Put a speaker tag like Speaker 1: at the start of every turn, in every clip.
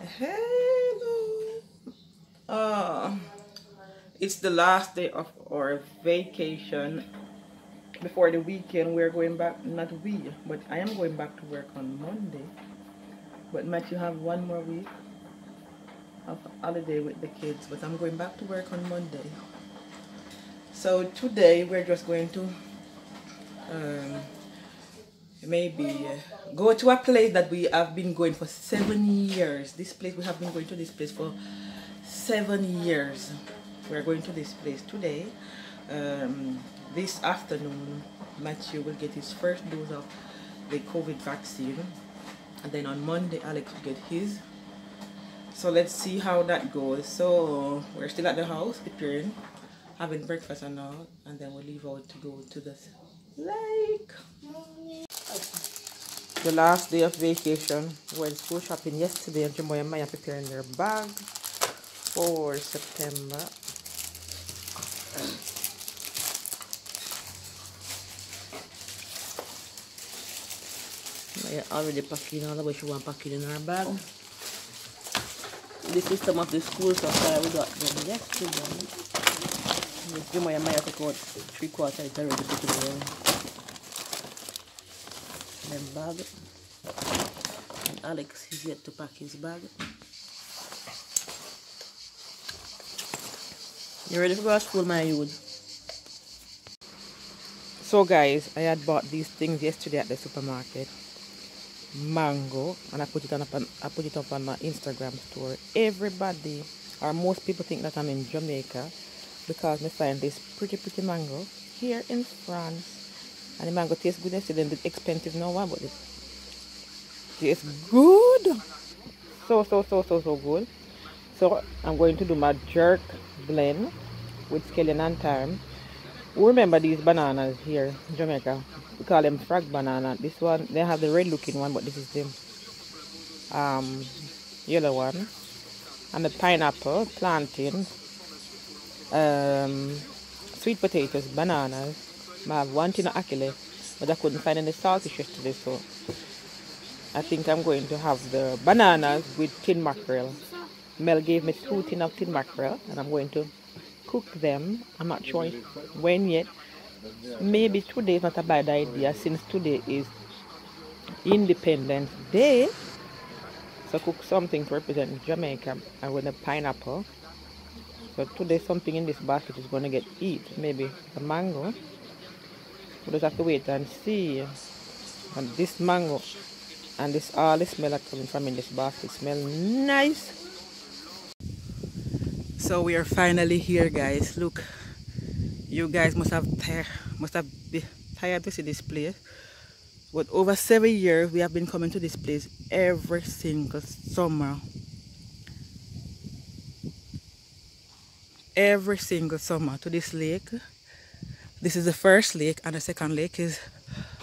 Speaker 1: Hello. It's the last day of our vacation. Before the weekend, we're going back. Not we, but I am going back to work on Monday. But Matt, you have one more week of holiday with the kids. But I'm going back to work on Monday. So today we're just going to maybe go to a place that we have been going for 7 years. This place, we have been going to this place for 7 years. We're going to this place today. This afternoon, Matthew will get his first dose of the COVID vaccine, and then on Monday Alex will get his. So let's see how that goes. So we're still at the house preparing, having breakfast and all, and then we'll leave out to go to the lake. The last day of vacation. We went school shopping yesterday, and Jamoy and Maya preparing their bag for September. Maya already packing all the way she wants packing in her bag. This is some of the school supply we got them yesterday. Jamoy and Maya took out 3/4 it's already put in there. Then bag. And Alex is yet to pack his bag. You ready to go to school, my youth? So guys, I had bought these things yesterday at the supermarket. Mango, and I put it up on my Instagram story. Everybody, or most people, think that I'm in Jamaica because I find this pretty mango here in France. And the mango tastes good yesterday, it's expensive now, but it tastes good. So good. So I'm going to do my jerk blend with scallion and thyme. Remember these bananas here in Jamaica? We call them frog banana. This one, they have the red looking one, but this is the yellow one. And the pineapple, plantain, sweet potatoes, bananas. I have one tin of akile, but I couldn't find any saltfish yesterday, so I think I'm going to have the bananas with tin mackerel. Mel gave me 2 tins of tin mackerel, and I'm going to cook them. I'm not sure when yet. Maybe today is not a bad idea, since today is Independence Day. So cook something to represent Jamaica, and with the pineapple. So today something in this basket is going to get eaten. Maybe a mango. We just have to wait and see. And this mango and this all the smell that coming from in this basket smell nice. So we are finally here, guys. Look, you guys must have been tired to see this place. But over 7 years we have been coming to this place every single summer. Every single summer to this lake. This is the first lake, and the second lake is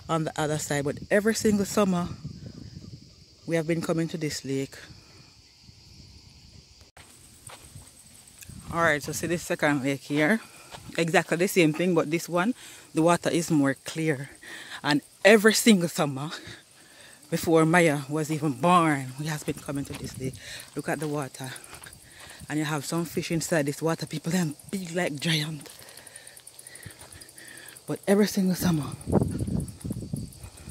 Speaker 1: on the other side. But every single summer, we have been coming to this lake. Alright, so see this second lake here. Exactly the same thing, but this one, the water is more clear. And every single summer, before Maya was even born, we have been coming to this lake. Look at the water. And you have some fish inside this water. People are big like giant. But every single summer,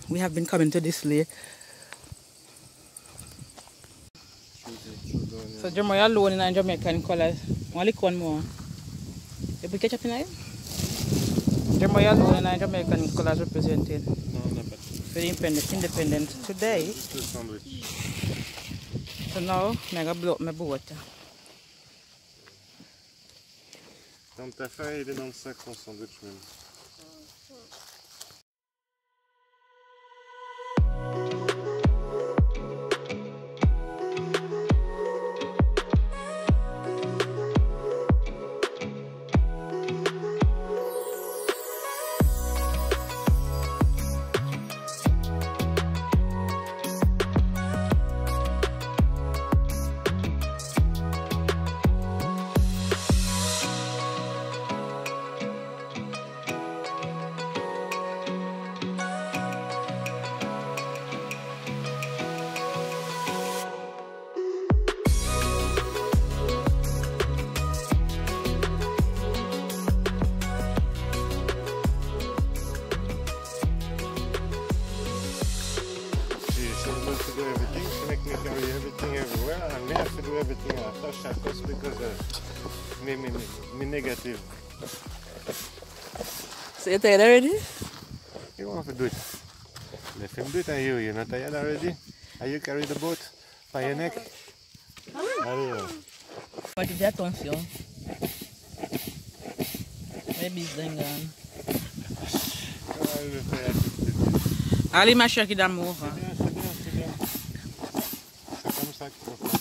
Speaker 1: we have been coming to this lake. So Jamoy alone in Jamaican colors. Want to lick one more? You put ketchup in it? Jamoy alone in Jamaican colors represented.
Speaker 2: No, not bad.
Speaker 1: Very independent today. So now, I'm going to blow up my boat.
Speaker 2: Dans ta feuille, il est dans le sac ton sandwich même. everything everywhere, and me have to do everything à touch à cause because me negative.
Speaker 1: So you're tired already?
Speaker 2: You want to do it? Let him do it, and you're not tired already? Are you carry the boat by your neck? Allez.
Speaker 1: Faites attention. Maybe it's gone. Allez, ma chérie d'amour.
Speaker 2: C'est bien, c'est bien, c'est bien. C'est comme ça qu'il faut faire.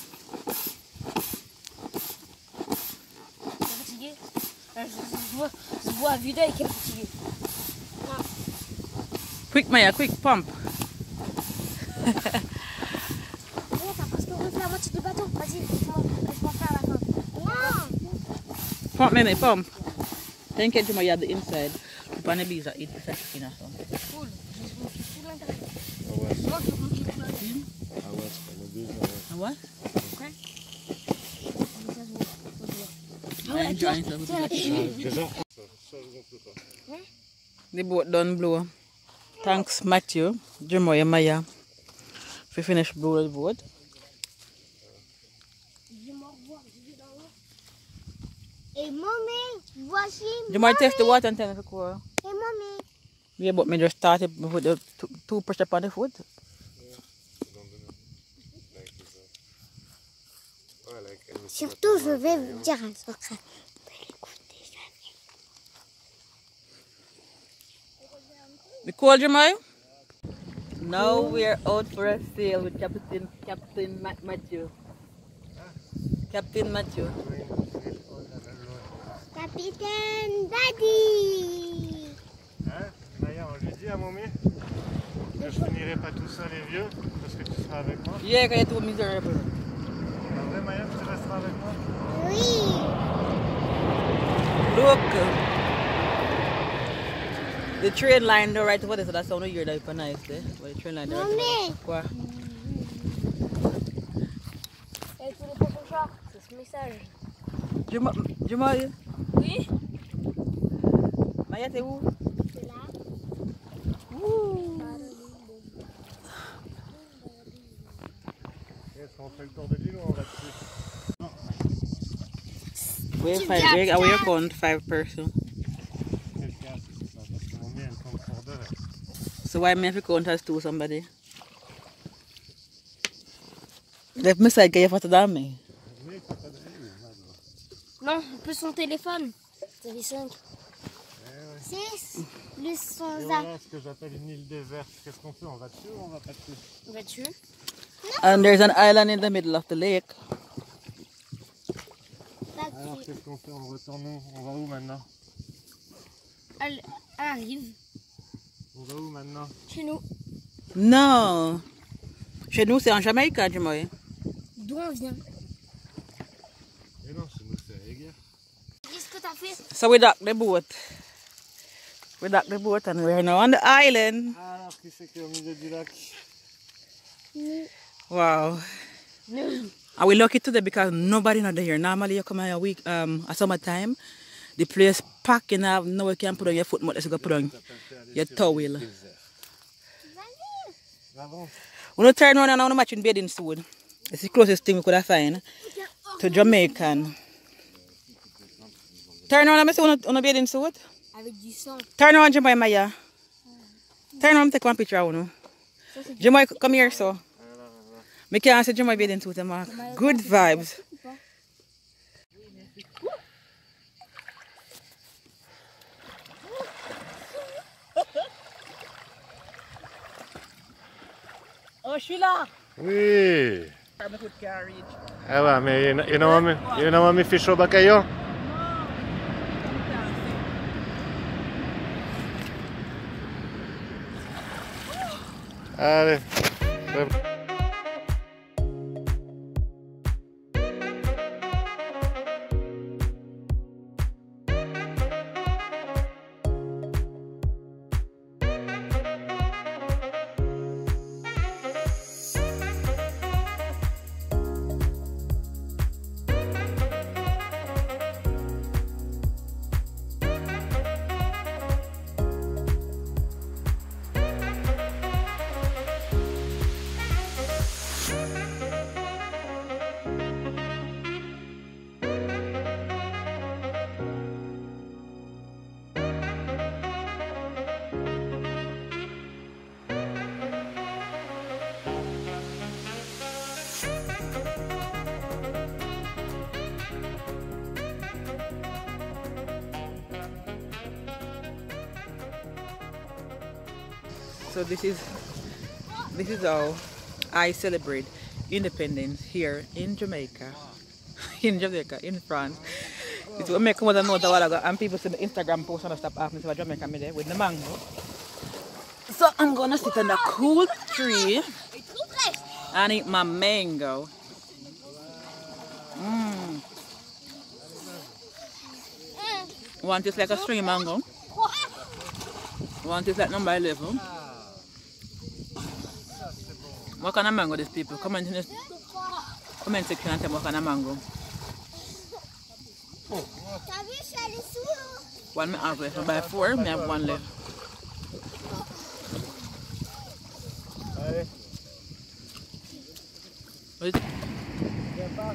Speaker 3: Fatigué. Je vois Vida et qu'elle est fatiguée.
Speaker 1: Quick, Maya, quick, pump.
Speaker 3: Oui, t'as presque refait la moitié du bateau. Vas-y, laisse-moi faire la fin. Non.
Speaker 1: Pump, Meme, pump. Thank you to my the inside. On the bees eat the chicken or something.
Speaker 3: Cool. Je suis tout l'intérieur.
Speaker 2: Ah ouais,
Speaker 3: Moi, je veux que tu
Speaker 2: ah ouais, c'est pas le but,
Speaker 1: Ah ouais?
Speaker 3: Ouais.
Speaker 1: I'm enjoying it. The boat done blow. Thanks Matthew, Jamoy and Maya. We finish blow the boat.
Speaker 3: Hey, mommy, voici.
Speaker 1: Jamoy test the water and tell me to cool.
Speaker 3: Hey, mommy.
Speaker 1: Yeah, but me just started with the two pressure upon the foot.
Speaker 3: Surtout, je vais vous dire un secret.
Speaker 1: The cold, Jamoy? Now we're out for a sail with Captain Matthew. Captain Matthew.
Speaker 3: Capitaine Daddy.
Speaker 2: Hein? Maya, on lui dit à Mommy que je finirai pas tout seul et vieux parce que tu seras avec moi.
Speaker 1: Yeah, because you're too miserable.
Speaker 2: Pas vrai, Maya, que tu resteras avec moi?
Speaker 3: Oui.
Speaker 1: Look. The train line there right over there, so that's how you hear that nice there. But the train line there.
Speaker 3: Mommy.
Speaker 1: Quoi?
Speaker 3: Et tous les poissons chats, c'est ce message.
Speaker 1: Jamoy?
Speaker 3: Oui.
Speaker 1: Maya, t'es où?
Speaker 3: C'est là.
Speaker 2: Est-ce qu'on fait le tour de l'île ou on va dessus?
Speaker 1: We're we count 5 persons.
Speaker 2: Quel cas c'est ça? Parce que Mommy elle compte pour deux.
Speaker 1: So why me have to count as 2 somebody? Let me say, qu'il y a pas de me.
Speaker 2: Mais t'as pas de l'île,
Speaker 3: Non, plus son téléphone. C'est les 5.
Speaker 2: Eh ouais.
Speaker 3: 6 plus
Speaker 2: Et
Speaker 3: son
Speaker 2: voilà ce que j'appelle une île déserte. Qu'est-ce qu'on fait? On va dessus ou on va pas dessus?
Speaker 3: On va dessus.
Speaker 1: And there's an island in the middle of the lake.
Speaker 2: Alors qu'est-ce qu'on fait? On retourne où? On va où maintenant?
Speaker 3: Elle arrive
Speaker 2: On va où maintenant?
Speaker 3: chez nous.
Speaker 1: No. Chez nous, c'est en Jamaïque, Jamoy.
Speaker 3: D'où on vient.
Speaker 2: Et non, chez nous c'est à Eger.
Speaker 3: Qu'est-ce que t'as fait?
Speaker 1: So we docked the boat. We docked the boat and we're now on the island.
Speaker 2: Alors qui c'est qui est au milieu du lac?
Speaker 1: Wow. Are we lucky today because nobody not there? Normally you come here a week, at summertime, the place packed and have nowhere you can put on your foot, but you go put on your towel. We don't turn around and I'm matching bathing suit. It's the closest thing we could have find to Jamaican. Turn around and I say on a bathing suit.
Speaker 3: Avec du sang.
Speaker 1: Turn around, Jamoy Maya. Turn around and take one picture of you. Jamoy, come here, so. I can't say Jamoy bathing suit, Mark. Good vibes. Oh, Sheila.
Speaker 2: Oui. Ah ouais, mais you know what me fish au bacalhau? Allez.
Speaker 1: So this is how I celebrate independence here in Jamaica. In Jamaica, in France. It's what make more than note a while ago, and people see the Instagram post and stuff asking me Jamaica me there with the mango. So I'm gonna sit on the cool tree and eat my mango. One tastes like a string mango. One tastes like number 11. What kind of mango these people? Comment in the comment section and tell me what kind of mango. One me have left. I buy 4, me have 1 left.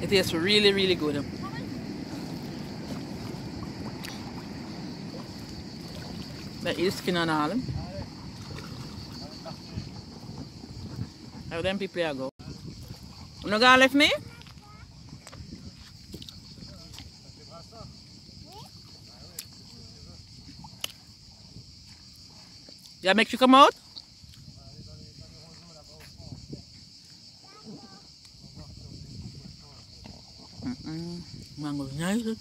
Speaker 1: It tastes really, really good. But eat skin and all. How them people here go? You not gonna left me? Yeah, make you come out? Mango nice.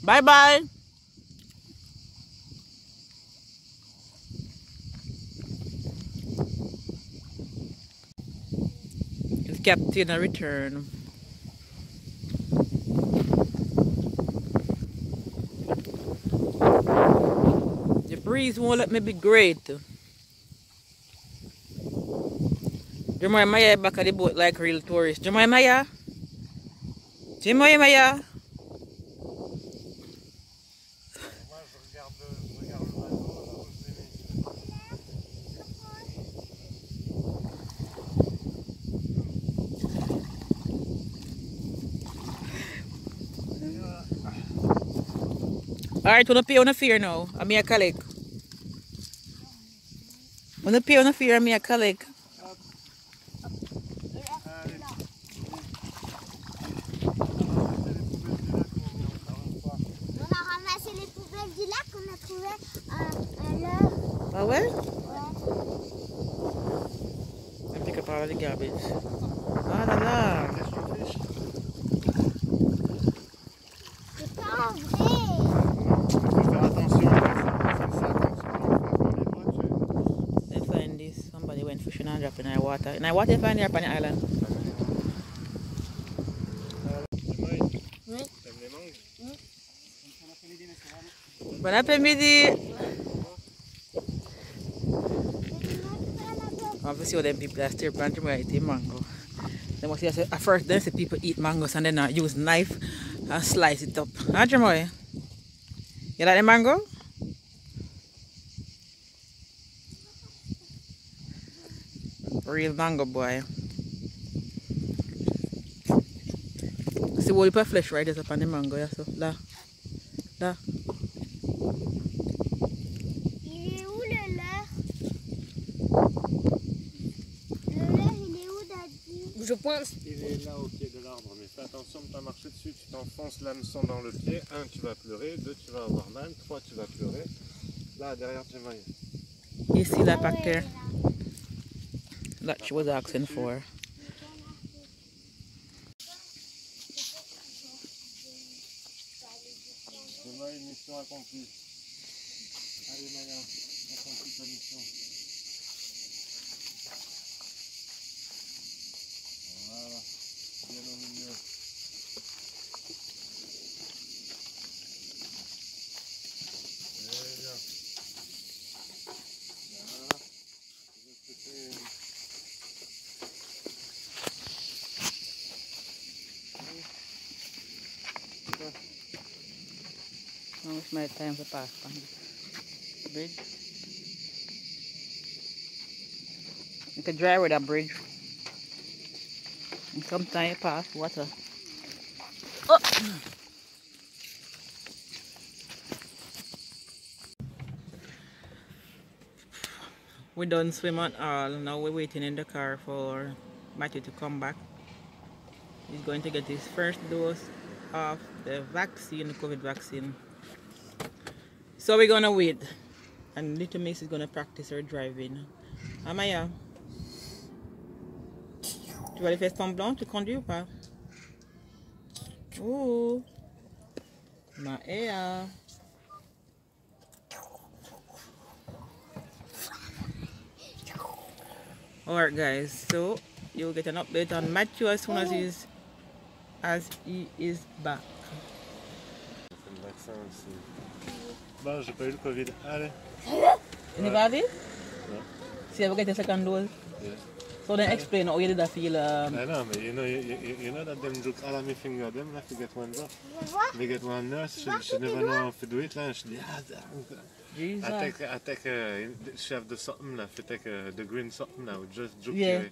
Speaker 1: Bye bye. It's Captain a return. The breeze won't let me be great. Jemaya Maya back at the boat like real tourists. Jemaya Maya? Jemaya Maya? Alright, wanna pay on a fear now. I'm a colleague. Wanna pay on a fear, I'm a colleague. Ah ouais? I pick up all the garbage. Ah là là!
Speaker 3: C'est pas vrai!
Speaker 2: Faire attention, c'est ça quand tu prends les bottes.
Speaker 1: They find this. Somebody went fishing and dropped in our water. In our water, you find here on the island.
Speaker 3: Oui.
Speaker 2: T'aimes les mangues?
Speaker 1: Bon après-midi! Obviously, all them people that still planting right eating mango. They must say, at first, then say people eat mangoes and then use knife and slice it up. Huh, Jamoy? You like the mango? Real mango boy. See what you put flesh right there up on the mango, yeah, so là. Là.
Speaker 3: Il est où le lait? Le lait, il est où, Daddy? Je pense.
Speaker 2: Il est là au pied de l'arbre, mais fais attention de ne pas marcher dessus, tu t'enfonces l'hameçon dans le pied. 1, tu vas pleurer, 2, tu vas avoir mal, 3, tu vas pleurer. Là, derrière tes mailles.
Speaker 1: Ici, la back there. That she was asking for.
Speaker 2: Demain, une mission accomplie. Allez, Maya, accomplis ta mission. Voilà, bien au milieu. Très bien. Voilà. De l'autre côté.
Speaker 1: Now it's my time to pass on the bridge. You can drive with a bridge. And sometimes you pass water. Oh. We done swim at all. Now we're waiting in the car for Matthew to come back. He's going to get his first dose of the vaccine, the COVID vaccine. So we're gonna wait And little Miss is gonna practice her driving. Amaya, tu vas aller faire semblant, tu conduis ou pas? Oh, Maya. Alright guys, so you'll get an update on Matthew as soon as he is back.
Speaker 2: Bon, j'ai pas eu le Covid. Allez.
Speaker 1: You never have it?
Speaker 2: No.
Speaker 1: See, ever get a second dose?
Speaker 2: Yeah.
Speaker 1: So then explain how you did that feel.
Speaker 2: I know, but you know that them jokes all on my finger, them have to get one drop. We get one nurse, she never know how to do it. Like, she
Speaker 1: Jesus.
Speaker 2: I take she have the something left, I take the green something now, just joke.
Speaker 1: Yeah.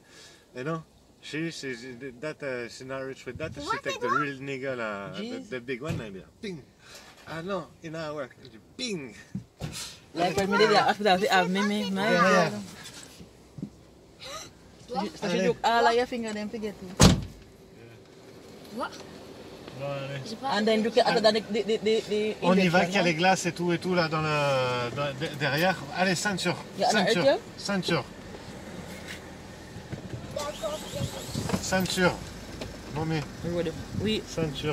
Speaker 2: You know? She not rich with that, she take the real nigga, the big one, and ping. I know, in our work, ping.
Speaker 1: Like when we did the hospital, they have me, my God. So she took all of your finger, then forget it.
Speaker 3: What?
Speaker 1: And then you can, other than the
Speaker 2: On y va qu'il y a les glaces et tout là dans derrière. Allez, ceinture. Ceinture. Ceinture. Ceinture. Non mais.
Speaker 1: Oui.
Speaker 2: Ceinture.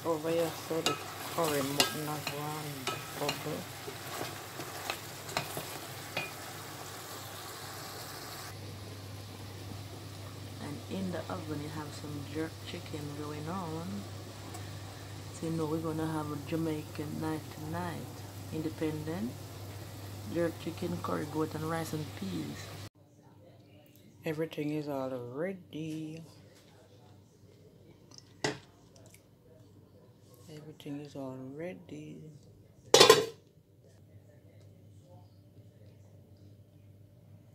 Speaker 1: Over here, so the curry mutton as well, bubble. And in the oven you have some jerk chicken going on. So you know we're gonna have a Jamaican night tonight. Independent. Jerk chicken, curry goat and rice and peas. Everything is all ready. Everything is all ready.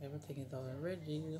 Speaker 1: Everything is all ready.